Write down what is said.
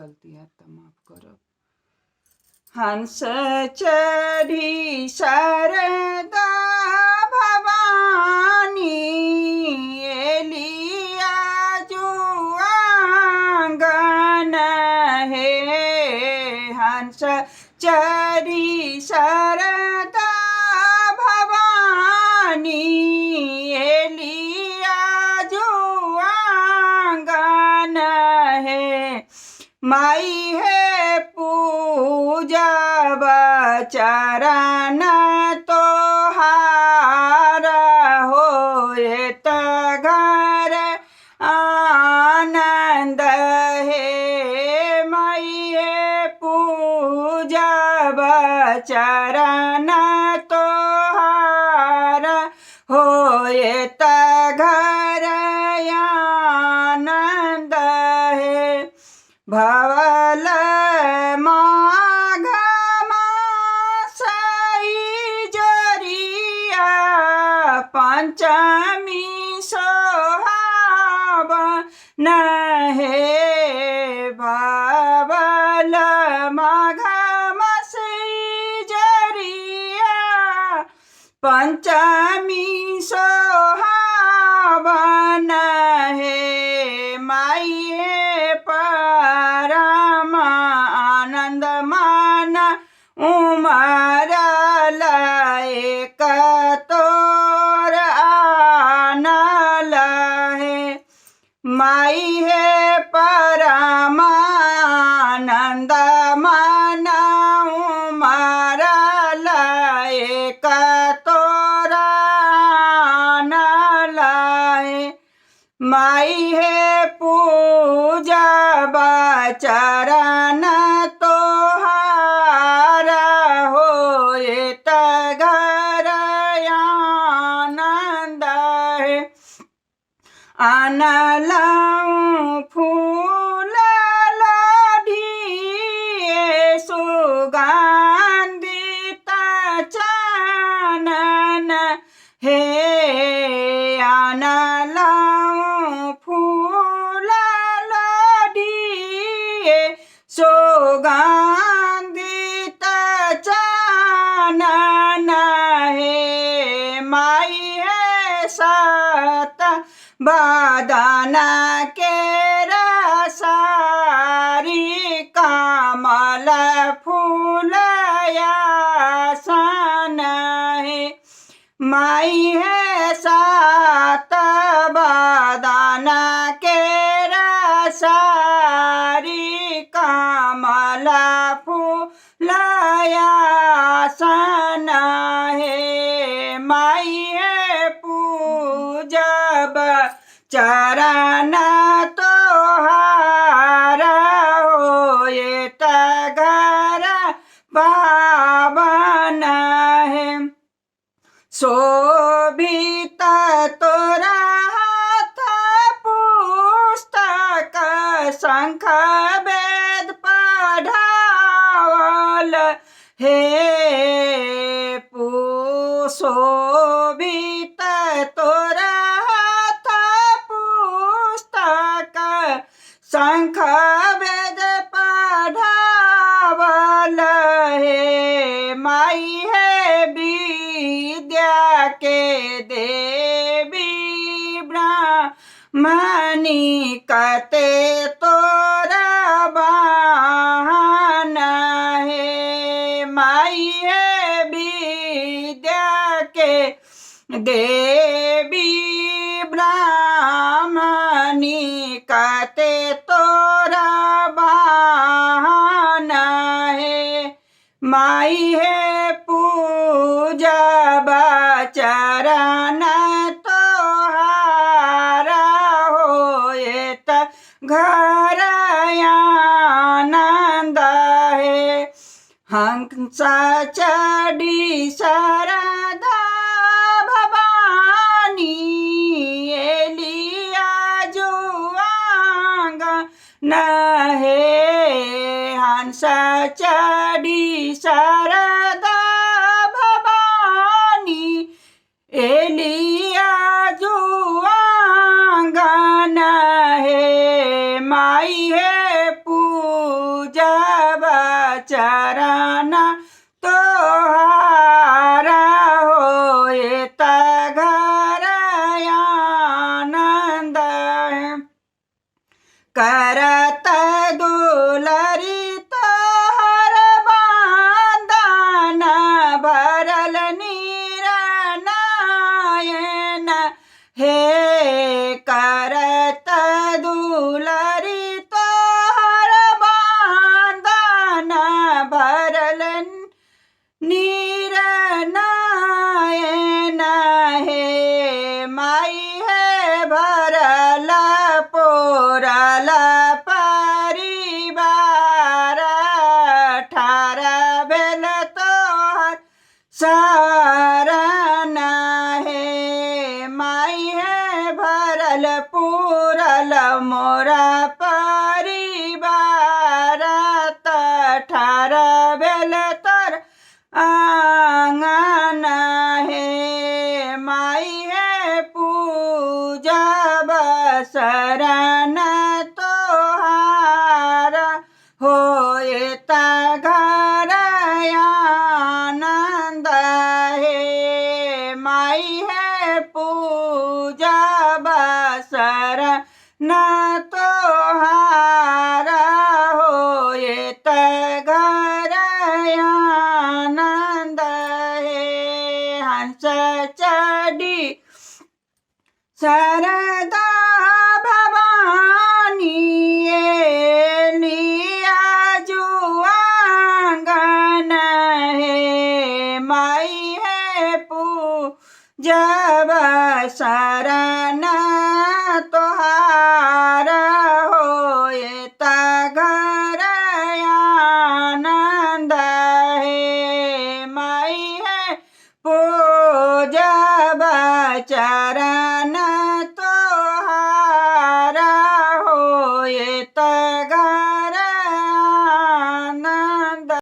गलती है तो माफ करो। हंस चढ़ी शारदा भवानी एलिया जुआंगन है। हंस चढ़ी शारदा भवानी एलिया जुआंगन है। माई है पूजा चरण तोहार होए त घर आनंद है। माई है पूजा चरण तोहार होए त घर आनंद है। भवल माघ मासई जरिया पंचमी सोहावन है। भवल माघ मासई जरिया पंचमी सोहावन है। माई है परम आनंद मान उमर एक तोर आनल है। माई है परम आनंद मान उमर एक तोर आनल है। माई है पूजा चरण तोहार होए त घर आनंद है। आनलाऊं फूल लोढ़िए सुगंधित चनन है। आनलाऊं फूल लोढ़िए सुगंधित चनन है। माई है सत बदन के रसारी कमल फूल आसन है। माई है सात बदन के रसारी कमल फूल आसन है। माई है पूजब चरण तोहार होए त घर पावन है। शोभित तोरा हाथ पुस्तक शंख वेद पढ़ावल हे। शोभित तोरा हाथ पुस्तक शंख वेद पढ़ावल हे। माई है विद्या के देवी ब्राह्मणी कते तोरा बहन है। माई है विद्या के देवी ब्राह्मणी कते तोरा बहन है। माई है पूजा चरण तोहार होए त घर आनंद है। हंस चढ़ी शारदा भवानी एलिया जुआंगन है। हंस चढ़ी शारदा भवानी एलिया जुआंगन है। माई है पूजब चरण तोहारा होए त घर आनंद करत दुलरी तोहर बांधन भरल नीर नयन हे करत दुलरी तोहर बांधन भरल नीर नयन हे माई है भरल पोरल परिवार ठार भेल तोहर शरण हे माई है भरल पूरल मोरा परिवार ठार भेल तोर आंगन हे माई है पूजब शरण तोहार होए त घर आनंद हे माई है पूजब शरण तोहार होए त घर आनंद हे हंस चढ़ी शारदा भवानी लिया जुआंगन हे माई है पूजब शरण तोहार होए त घर आनंद हे माई है पूजब चरण